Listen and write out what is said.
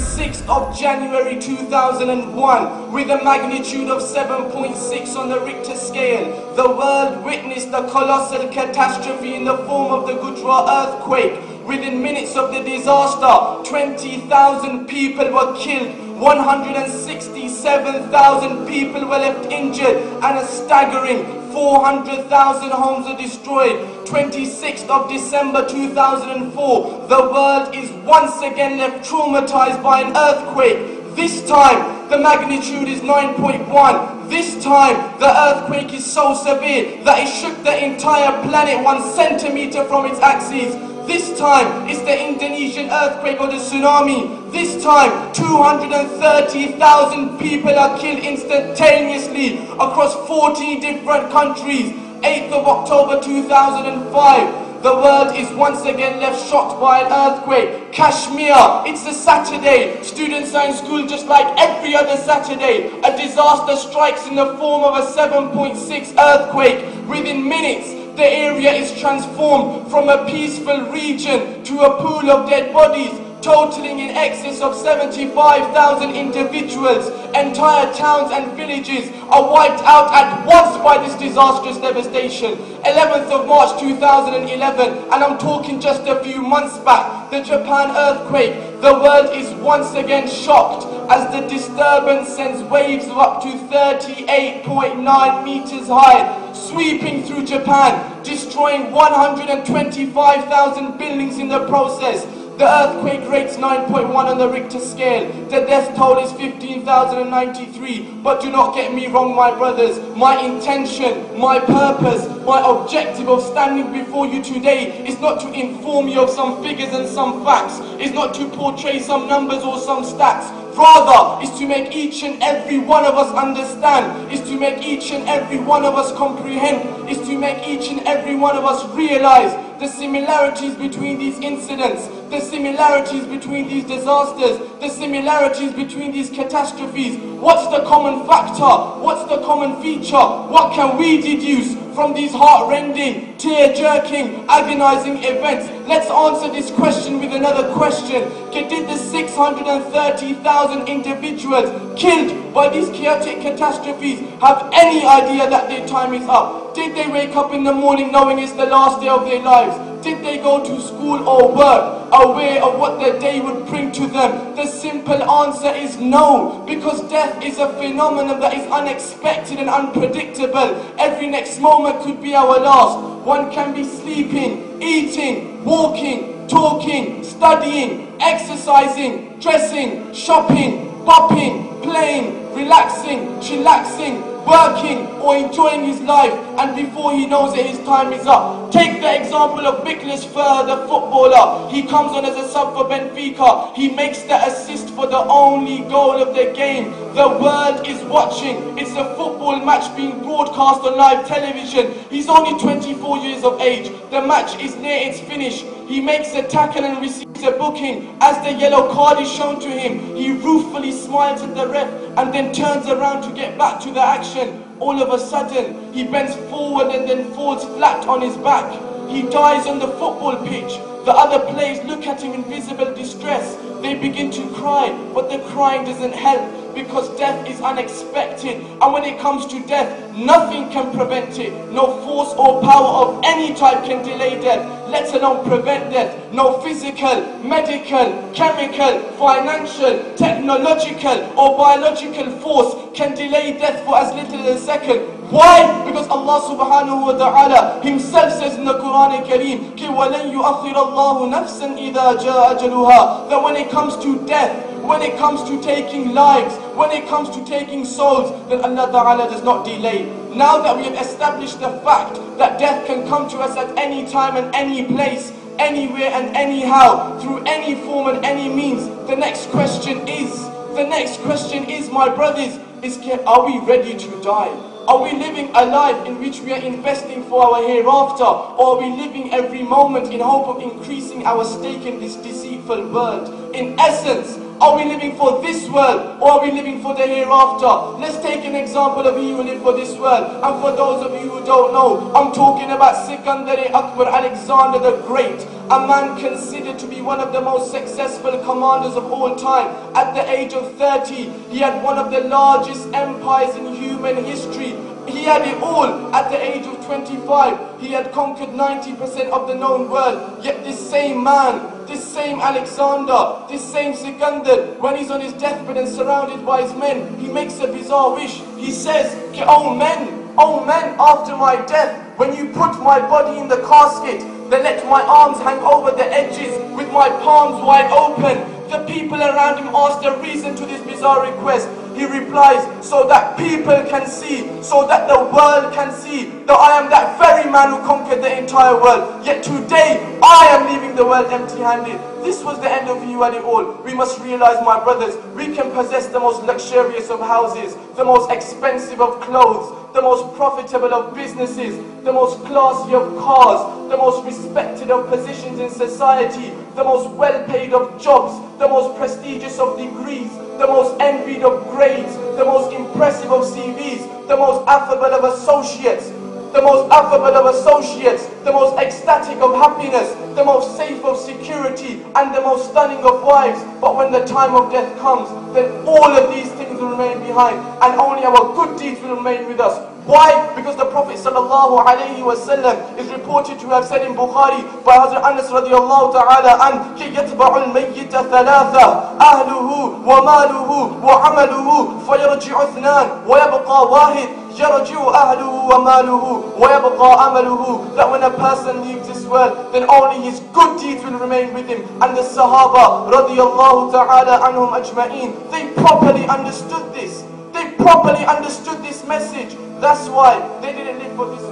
26th of January 2001, with a magnitude of 7.6 on the Richter scale, the world witnessed a colossal catastrophe in the form of the Gujarat earthquake. Within minutes of the disaster, 20,000 people were killed, 167,000 people were left injured, and a staggering 400,000 homes were destroyed. 26th of December 2004, the world is once again left traumatized by an earthquake. This time, the magnitude is 9.1. This time, the earthquake is so severe that it shook the entire planet 1 centimeter from its axis. This time, it's the Indonesian earthquake or the tsunami. This time, 230,000 people are killed instantaneously across 14 different countries. 8th of October 2005, the world is once again left shocked by an earthquake. Kashmir, it's a Saturday. Students are in school just like every other Saturday. A disaster strikes in the form of a 7.6 earthquake. Within minutes, the area is transformed from a peaceful region to a pool of dead bodies, totaling in excess of 75,000 individuals. Entire towns and villages are wiped out at once by this disastrous devastation. 11th of March 2011, and I'm talking just a few months back, the Japan earthquake. The world is once again shocked as the disturbance sends waves of up to 38.9 meters high, sweeping through Japan, destroying 125,000 buildings in the process. The earthquake rates 9.1 on the Richter scale. The death toll is 15,093. But do not get me wrong, my brothers. My intention, my purpose, my objective of standing before you today is not to inform you of some figures and some facts. It's not to portray some numbers or some stats. Rather, is to make each and every one of us understand, is to make each and every one of us comprehend, is to make each and every one of us realize the similarities between these incidents, the similarities between these disasters, the similarities between these catastrophes. What's the common factor? What's the common feature? What can we deduce from these heart-rending, tear-jerking, agonizing events? Let's answer this question with another question. Did the 630,000 individuals killed by these chaotic catastrophes have any idea that their time is up? Did they wake up in the morning knowing it's the last day of their lives? Did they go to school or work aware of what their day would bring to them? The simple answer is no, because death is a phenomenon that is unexpected and unpredictable. Every next moment could be our last. One can be sleeping, eating, walking, talking, studying, exercising, dressing, shopping, bopping, playing, relaxing, chillaxing, working or enjoying his life, and before he knows it, his time is up. Take the example of Nicholas Fur, the footballer. He comes on as a sub for Benfica. He makes the assist for the only goal of the game. The world is watching. It's a football match being broadcast on live television. He's only 24 years of age. The match is near its finish. He makes a tackle and receives a booking. As the yellow card is shown to him, he ruefully smiles at the ref and then turns around to get back to the action. All of a sudden, he bends forward and then falls flat on his back. He dies on the football pitch. The other players look at him in visible distress. They begin to cry, but the crying doesn't help, because death is unexpected, and when it comes to death, nothing can prevent it. No force or power of any type can delay death, let alone prevent death. No physical, medical, chemical, financial, technological or biological force can delay death for as little as a second. Why? Because Allah subhanahu wa ta'ala himself says in the Quran al-Kareem, وَلَنْ يُؤَخِّرَ اللَّهُ نَفْسًا إِذَا جَاءَ أَجَلُهَا, that when it comes to death, when it comes to taking lives, when it comes to taking souls, then Allah Ta'ala does not delay. Now that we have established the fact that death can come to us at any time and any place, anywhere and anyhow, through any form and any means, the next question is, my brothers, are we ready to die? Are we living a life in which we are investing for our hereafter? Or are we living every moment in hope of increasing our stake in this deceitful world? In essence, Are we living for this world, or are we living for the hereafter? Let's take an example of he who lived for this world. And for those of you who don't know, I'm talking about Sikandar Akbar, Alexander the Great, a man considered to be one of the most successful commanders of all time. At the age of 30, he had one of the largest empires in human history. He had it all. At the age of 25, he had conquered 90% of the known world. Yet this same man, this same Alexander, this same Sikandar, when he's on his deathbed and surrounded by his men, he makes a bizarre wish. He says, oh men, after my death, when you put my body in the casket, then let my arms hang over the edges with my palms wide open. The people around him ask the reason to this bizarre request. He replies, so that people can see, so that the world can see that I am that very man who conquered the entire world. Yet today, I am leaving the world empty-handed. This was the end of you and it all. We must realize, my brothers, we can possess the most luxurious of houses, the most expensive of clothes, the most profitable of businesses, the most classy of cars, the most respected of positions in society, the most well-paid of jobs, the most prestigious of degrees, the most envied of grades, the most impressive of CVs, the most affable of associates, the most ecstatic of happiness, the most safe of security, and the most stunning of wives. But when the time of death comes, then all of these things will remain behind, and only our good deeds will remain with us. Why? Because the Prophet ﷺ is reported to have said in Bukhari by Hazrat Anas radiallahu ta'ala an, كِ يَتْبَعُ الْمَيِّتَ ثَلَاثًا أَهْلُهُ وَمَالُهُ وَعَمَلُهُ فَيَرْجِعُ اثْنَانِ وَيَبْقَى وَاحِدٌ يَرْجِعُ أَهْلُهُ وَمَالُهُ وَيَبْقَى أَمَلُهُ. That when a person leaves this world, then only his good deeds will remain with him. And the Sahaba radiallahu ta'ala anhum ajma'een, they properly understood this. They properly understood this message. That's why they didn't live for this